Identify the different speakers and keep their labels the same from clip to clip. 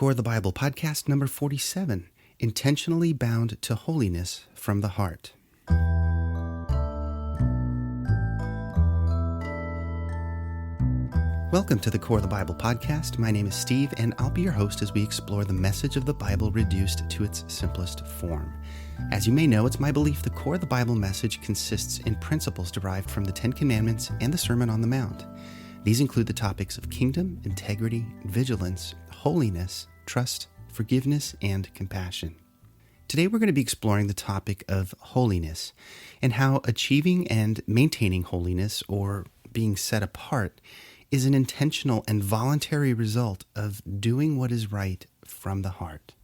Speaker 1: Core the Bible podcast number 47, Intentionally Bound to Holiness from the Heart. Welcome to the Core the Bible podcast. My name is Steve, and I'll be your host as we explore the message of the Bible reduced to its simplest form. As you may know, it's my belief the Core of the Bible message consists in principles derived from the Ten Commandments and the Sermon on the Mount. These include the topics of kingdom, integrity, vigilance, holiness, trust, forgiveness, and compassion. Today we're going to be exploring the topic of holiness and how achieving and maintaining holiness, or being set apart, is an intentional and voluntary result of doing what is right from the heart.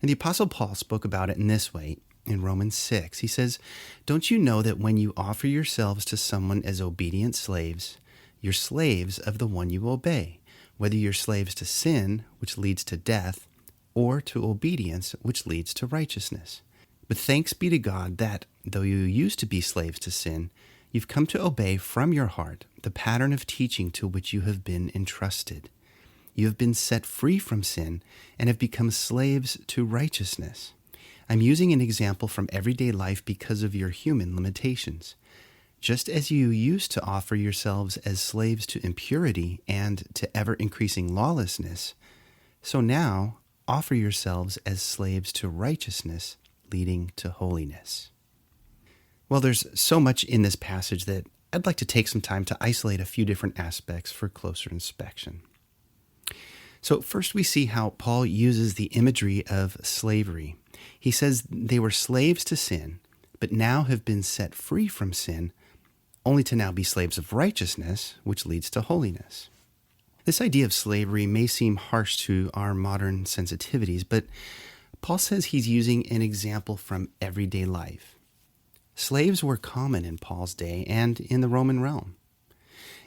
Speaker 1: And the Apostle Paul spoke about it in this way in Romans 6. He says, "Don't you know that when you offer yourselves to someone as obedient slaves, you're slaves of the one you obey, whether you're slaves to sin, which leads to death, or to obedience, which leads to righteousness. But thanks be to God that, though you used to be slaves to sin, you've come to obey from your heart the pattern of teaching to which you have been entrusted. You have been set free from sin and have become slaves to righteousness." I'm using an example from everyday life because of your human limitations. Just as you used to offer yourselves as slaves to impurity and to ever-increasing lawlessness, so now offer yourselves as slaves to righteousness, leading to holiness. Well, there's so much in this passage that I'd like to take some time to isolate a few different aspects for closer inspection. So first we see how Paul uses the imagery of slavery. He says they were slaves to sin, but now have been set free from sin, only to now be slaves of righteousness, which leads to holiness. This idea of slavery may seem harsh to our modern sensitivities, but Paul says he's using an example from everyday life. Slaves were common in Paul's day and in the Roman realm.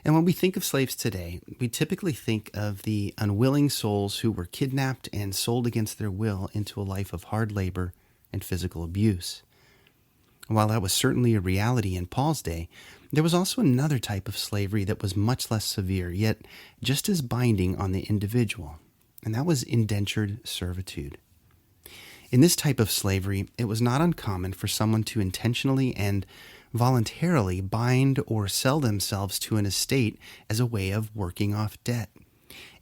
Speaker 1: And when we think of slaves today, we typically think of the unwilling souls who were kidnapped and sold against their will into a life of hard labor and physical abuse. While that was certainly a reality in Paul's day, there was also another type of slavery that was much less severe, yet just as binding on the individual, and that was indentured servitude. In this type of slavery, it was not uncommon for someone to intentionally and voluntarily bind or sell themselves to an estate as a way of working off debt.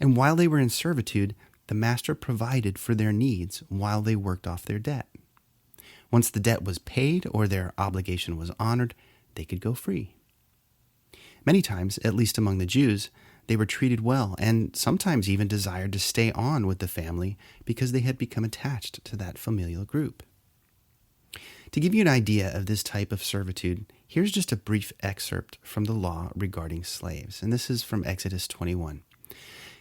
Speaker 1: And while they were in servitude, the master provided for their needs while they worked off their debt. Once the debt was paid or their obligation was honored, they could go free. Many times, at least among the Jews, they were treated well and sometimes even desired to stay on with the family because they had become attached to that familial group. To give you an idea of this type of servitude, here's just a brief excerpt from the law regarding slaves, and this is from Exodus 21. It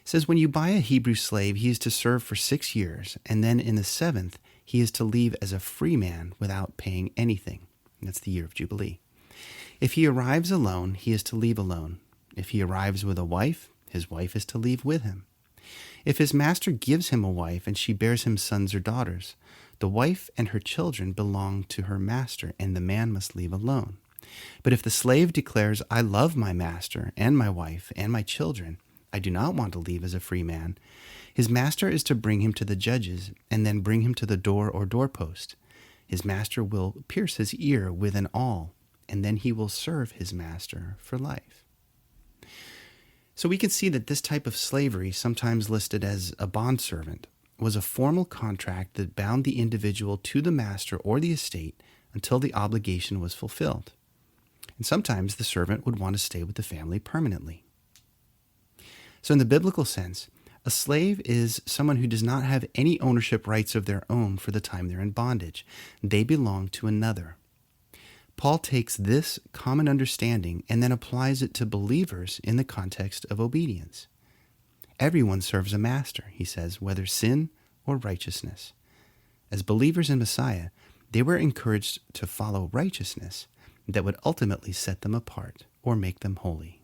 Speaker 1: says, "When you buy a Hebrew slave, he is to serve for 6 years, and then in the 7th, he is to leave as a free man without paying anything." And that's the year of Jubilee. "If he arrives alone, he is to leave alone. If he arrives with a wife, his wife is to leave with him. If his master gives him a wife and she bears him sons or daughters, the wife and her children belong to her master, and the man must leave alone. But if the slave declares, 'I love my master and my wife and my children, I do not want to leave as a free man,' his master is to bring him to the judges and then bring him to the door or doorpost. His master will pierce his ear with an awl, and then he will serve his master for life." So we can see that this type of slavery, sometimes listed as a bondservant, was a formal contract that bound the individual to the master or the estate until the obligation was fulfilled. And sometimes the servant would want to stay with the family permanently. So in the biblical sense, a slave is someone who does not have any ownership rights of their own for the time they're in bondage. They belong to another. Paul takes this common understanding and then applies it to believers in the context of obedience. Everyone serves a master, he says, whether sin or righteousness. As believers in Messiah, they were encouraged to follow righteousness that would ultimately set them apart or make them holy.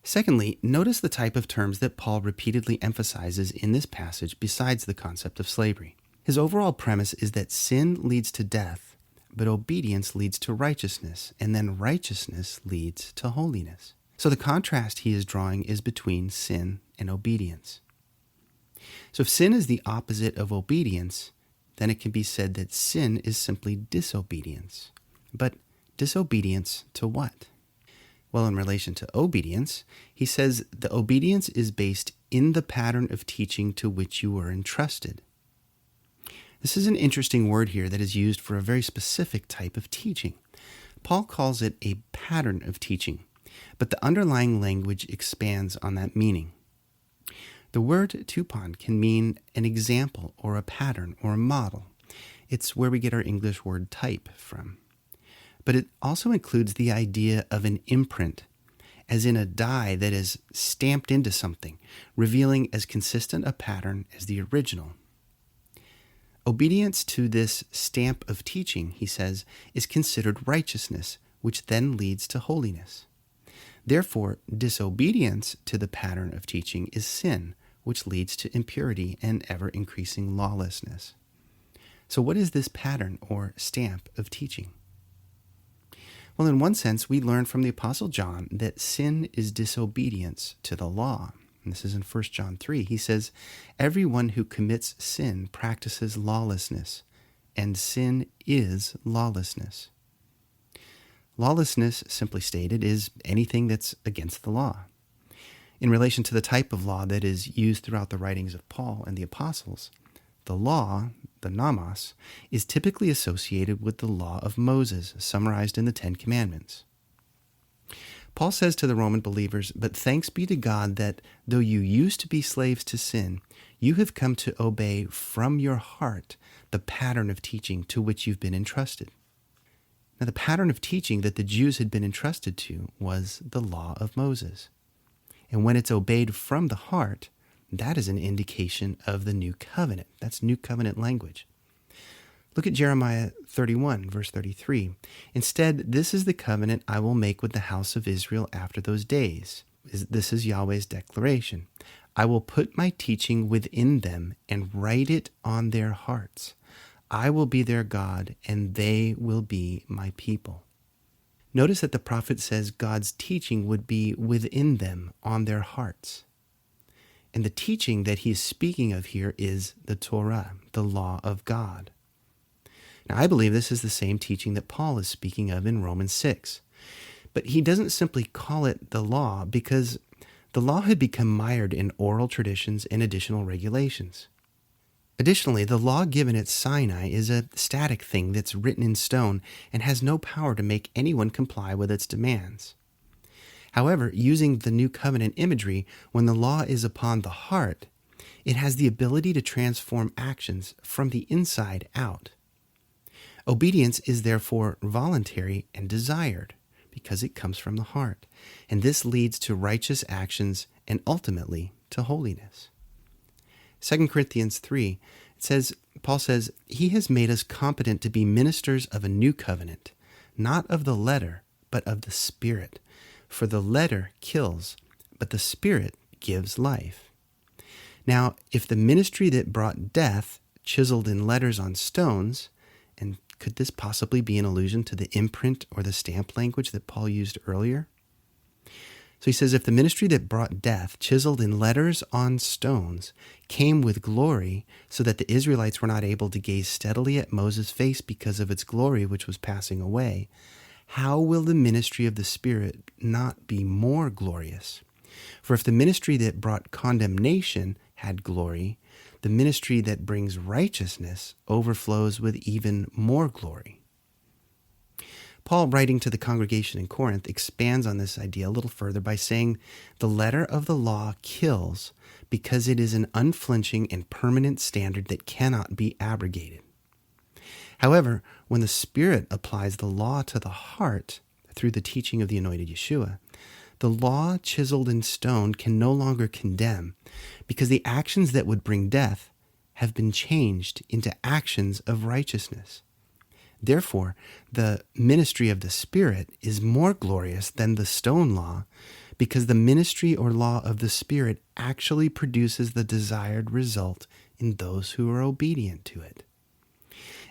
Speaker 1: Secondly, notice the type of terms that Paul repeatedly emphasizes in this passage besides the concept of slavery. His overall premise is that sin leads to death, but obedience leads to righteousness, and then righteousness leads to holiness. So the contrast he is drawing is between sin and obedience. So if sin is the opposite of obedience, then it can be said that sin is simply disobedience. But disobedience to what? Well, in relation to obedience, he says the obedience is based in the pattern of teaching to which you were entrusted. This is an interesting word here that is used for a very specific type of teaching. Paul calls it a pattern of teaching, but the underlying language expands on that meaning. The word tupon can mean an example or a pattern or a model. It's where we get our English word type from. But it also includes the idea of an imprint, as in a die that is stamped into something, revealing as consistent a pattern as the original. Obedience to this stamp of teaching, he says, is considered righteousness, which then leads to holiness. Therefore, disobedience to the pattern of teaching is sin, which leads to impurity and ever-increasing lawlessness. So what is this pattern or stamp of teaching? Well, in one sense, we learn from the Apostle John that sin is disobedience to the law. And this is in 1 John 3. He says, "Everyone who commits sin practices lawlessness, and sin is lawlessness." Lawlessness, simply stated, is anything that's against the law. In relation to the type of law that is used throughout the writings of Paul and the apostles, the law, the nomos, is typically associated with the law of Moses, summarized in the Ten Commandments. Paul says to the Roman believers, "But thanks be to God that, though you used to be slaves to sin, you have come to obey from your heart the pattern of teaching to which you've been entrusted." Now, the pattern of teaching that the Jews had been entrusted to was the law of Moses. And when it's obeyed from the heart, that is an indication of the new covenant. That's new covenant language. Look at Jeremiah 31, verse 33. "Instead, this is the covenant I will make with the house of Israel after those days." This is Yahweh's declaration. "I will put my teaching within them and write it on their hearts. I will be their God, and they will be my people." Notice that the prophet says God's teaching would be within them, on their hearts. And the teaching that he's speaking of here is the Torah, the law of God. Now, I believe this is the same teaching that Paul is speaking of in Romans 6. But he doesn't simply call it the law because the law had become mired in oral traditions and additional regulations. Additionally, the law given at Sinai is a static thing that's written in stone and has no power to make anyone comply with its demands. However, using the new covenant imagery, when the law is upon the heart, it has the ability to transform actions from the inside out. Obedience is therefore voluntary and desired because it comes from the heart, and this leads to righteous actions and ultimately to holiness. 2 Corinthians 3, Paul says, "He has made us competent to be ministers of a new covenant, not of the letter, but of the Spirit. For the letter kills, but the Spirit gives life." Now, if the ministry that brought death chiseled in letters on stones, and could this possibly be an allusion to the imprint or the stamp language that Paul used earlier? So he says, if the ministry that brought death, chiseled in letters on stones, came with glory, so that the Israelites were not able to gaze steadily at Moses' face because of its glory which was passing away, how will the ministry of the Spirit not be more glorious? For if the ministry that brought condemnation had glory, the ministry that brings righteousness overflows with even more glory. Paul, writing to the congregation in Corinth, expands on this idea a little further by saying, "The letter of the law kills because it is an unflinching and permanent standard that cannot be abrogated." However, when the Spirit applies the law to the heart through the teaching of the anointed Yeshua, the law chiseled in stone can no longer condemn because the actions that would bring death have been changed into actions of righteousness. Therefore, the ministry of the Spirit is more glorious than the stone law because the ministry or law of the Spirit actually produces the desired result in those who are obedient to it.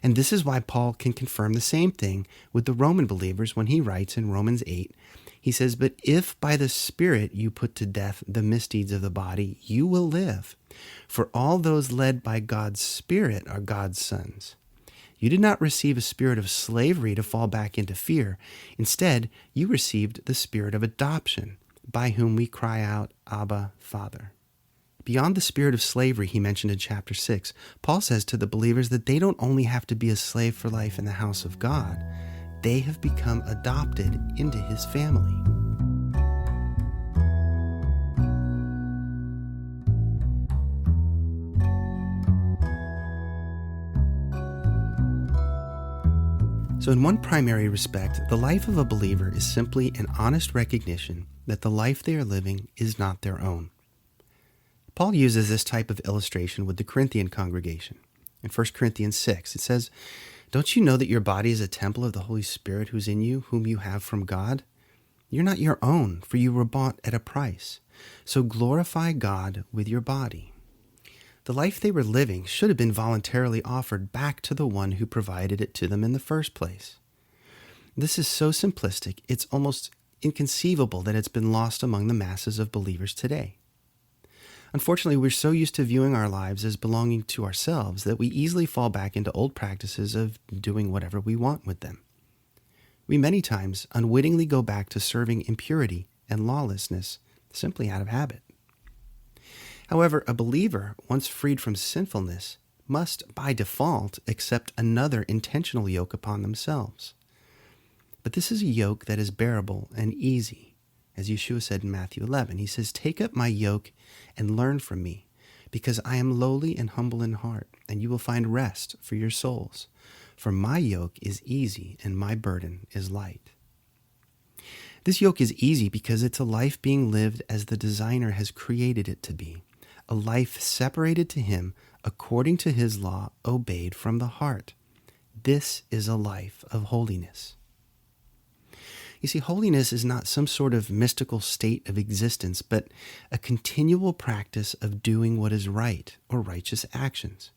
Speaker 1: And this is why Paul can confirm the same thing with the Roman believers when he writes in Romans 8, He says, "But if by the Spirit you put to death the misdeeds of the body, you will live. For all those led by God's Spirit are God's sons. You did not receive a spirit of slavery to fall back into fear. Instead, you received the spirit of adoption, by whom we cry out, Abba, Father." Beyond the spirit of slavery he mentioned in chapter 6, Paul says to the believers that they don't only have to be a slave for life in the house of God, they have become adopted into his family. So in one primary respect, the life of a believer is simply an honest recognition that the life they are living is not their own. Paul uses this type of illustration with the Corinthian congregation. In 1 Corinthians 6, it says, "Don't you know that your body is a temple of the Holy Spirit who's in you, whom you have from God? You're not your own, for you were bought at a price. So glorify God with your body." The life they were living should have been voluntarily offered back to the one who provided it to them in the first place. This is so simplistic, it's almost inconceivable that it's been lost among the masses of believers today. Unfortunately, we're so used to viewing our lives as belonging to ourselves that we easily fall back into old practices of doing whatever we want with them. We many times unwittingly go back to serving impurity and lawlessness simply out of habit. However, a believer, once freed from sinfulness, must, by default, accept another intentional yoke upon themselves. But this is a yoke that is bearable and easy. As Yeshua said in Matthew 11, he says, "Take up my yoke and learn from me, because I am lowly and humble in heart, and you will find rest for your souls. For my yoke is easy and my burden is light." This yoke is easy because it's a life being lived as the designer has created it to be. A life separated to him according to his law, obeyed from the heart. This is a life of holiness. You see, holiness is not some sort of mystical state of existence, but a continual practice of doing what is right or righteous actions.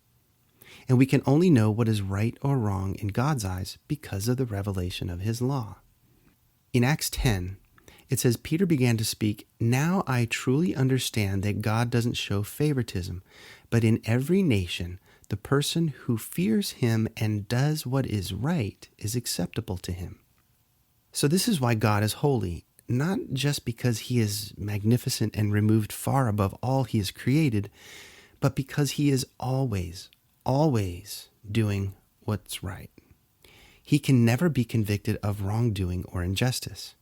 Speaker 1: And we can only know what is right or wrong in God's eyes because of the revelation of his law. In Acts 10, it says, Peter began to speak, "Now I truly understand that God doesn't show favoritism, but in every nation, the person who fears him and does what is right is acceptable to him." So this is why God is holy, not just because he is magnificent and removed far above all he has created, but because he is always, always doing what's right. He can never be convicted of wrongdoing or injustice.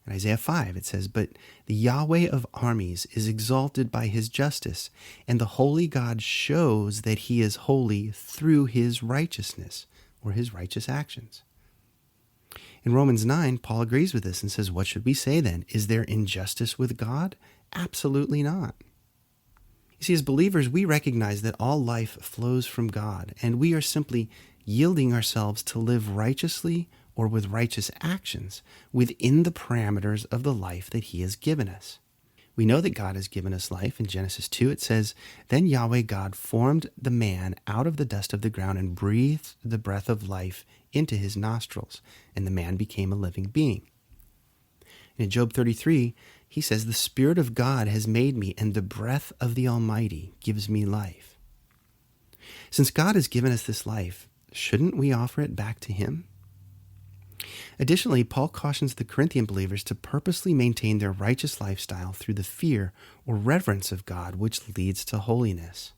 Speaker 1: In Isaiah 5, it says, "But the Yahweh of armies is exalted by his justice, and the holy God shows that he is holy through his righteousness," or his righteous actions. In Romans 9, Paul agrees with this and says, "What should we say then? Is there injustice with God? Absolutely not." You see, as believers, we recognize that all life flows from God, and we are simply yielding ourselves to live righteously or with righteous actions within the parameters of the life that he has given us. We know that God has given us life. In Genesis 2, it says, "Then Yahweh God formed the man out of the dust of the ground and breathed the breath of life into his nostrils, and the man became a living being." And in Job 33, he says, "The Spirit of God has made me, and the breath of the Almighty gives me life." Since God has given us this life, shouldn't we offer it back to him? Additionally, Paul cautions the Corinthian believers to purposely maintain their righteous lifestyle through the fear or reverence of God, which leads to holiness.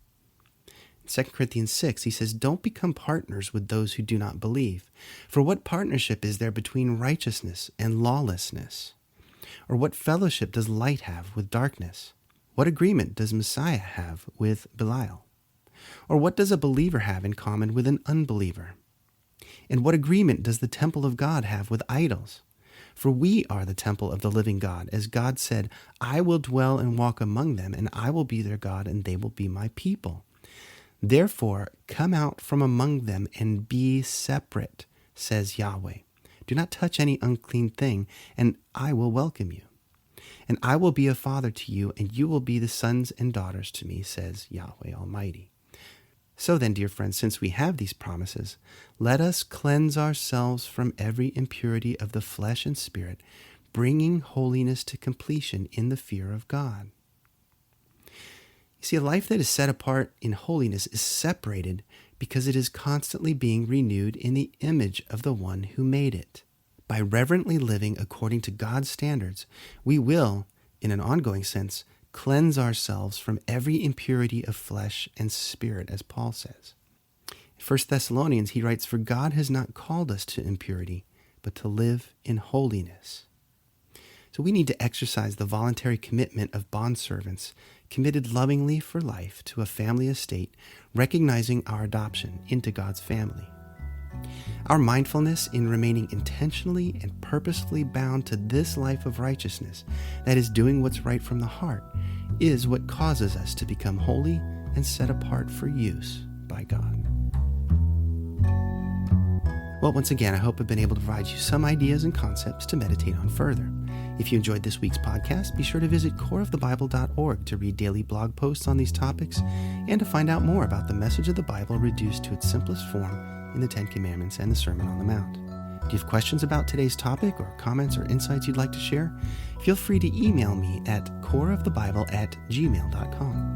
Speaker 1: In 2 Corinthians 6, he says, "Don't become partners with those who do not believe. For what partnership is there between righteousness and lawlessness? Or what fellowship does light have with darkness? What agreement does Messiah have with Belial? Or what does a believer have in common with an unbeliever? And what agreement does the temple of God have with idols? For we are the temple of the living God, as God said, 'I will dwell and walk among them, and I will be their God, and they will be my people.' Therefore, come out from among them and be separate, says Yahweh. Do not touch any unclean thing, and I will welcome you. And I will be a father to you, and you will be the sons and daughters to me, says Yahweh Almighty." So then, dear friends, since we have these promises, let us cleanse ourselves from every impurity of the flesh and spirit, bringing holiness to completion in the fear of God. You see, a life that is set apart in holiness is separated because it is constantly being renewed in the image of the one who made it. By reverently living according to God's standards, we will, in an ongoing sense, cleanse ourselves from every impurity of flesh and spirit, as Paul says. In 1 Thessalonians, he writes, "For God has not called us to impurity, but to live in holiness." So we need to exercise the voluntary commitment of bondservants, committed lovingly for life to a family estate, recognizing our adoption into God's family. Our mindfulness in remaining intentionally and purposefully bound to this life of righteousness, that is doing what's right from the heart, is what causes us to become holy and set apart for use by God. Well, once again, I hope I've been able to provide you some ideas and concepts to meditate on further. If you enjoyed this week's podcast, be sure to visit coreofthebible.org to read daily blog posts on these topics and to find out more about the message of the Bible reduced to its simplest form in the Ten Commandments and the Sermon on the Mount. If you have questions about today's topic or comments or insights you'd like to share, feel free to email me at coreofthebible@gmail.com.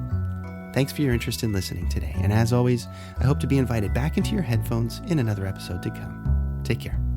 Speaker 1: Thanks for your interest in listening today, and as always, I hope to be invited back into your headphones in another episode to come. Take care.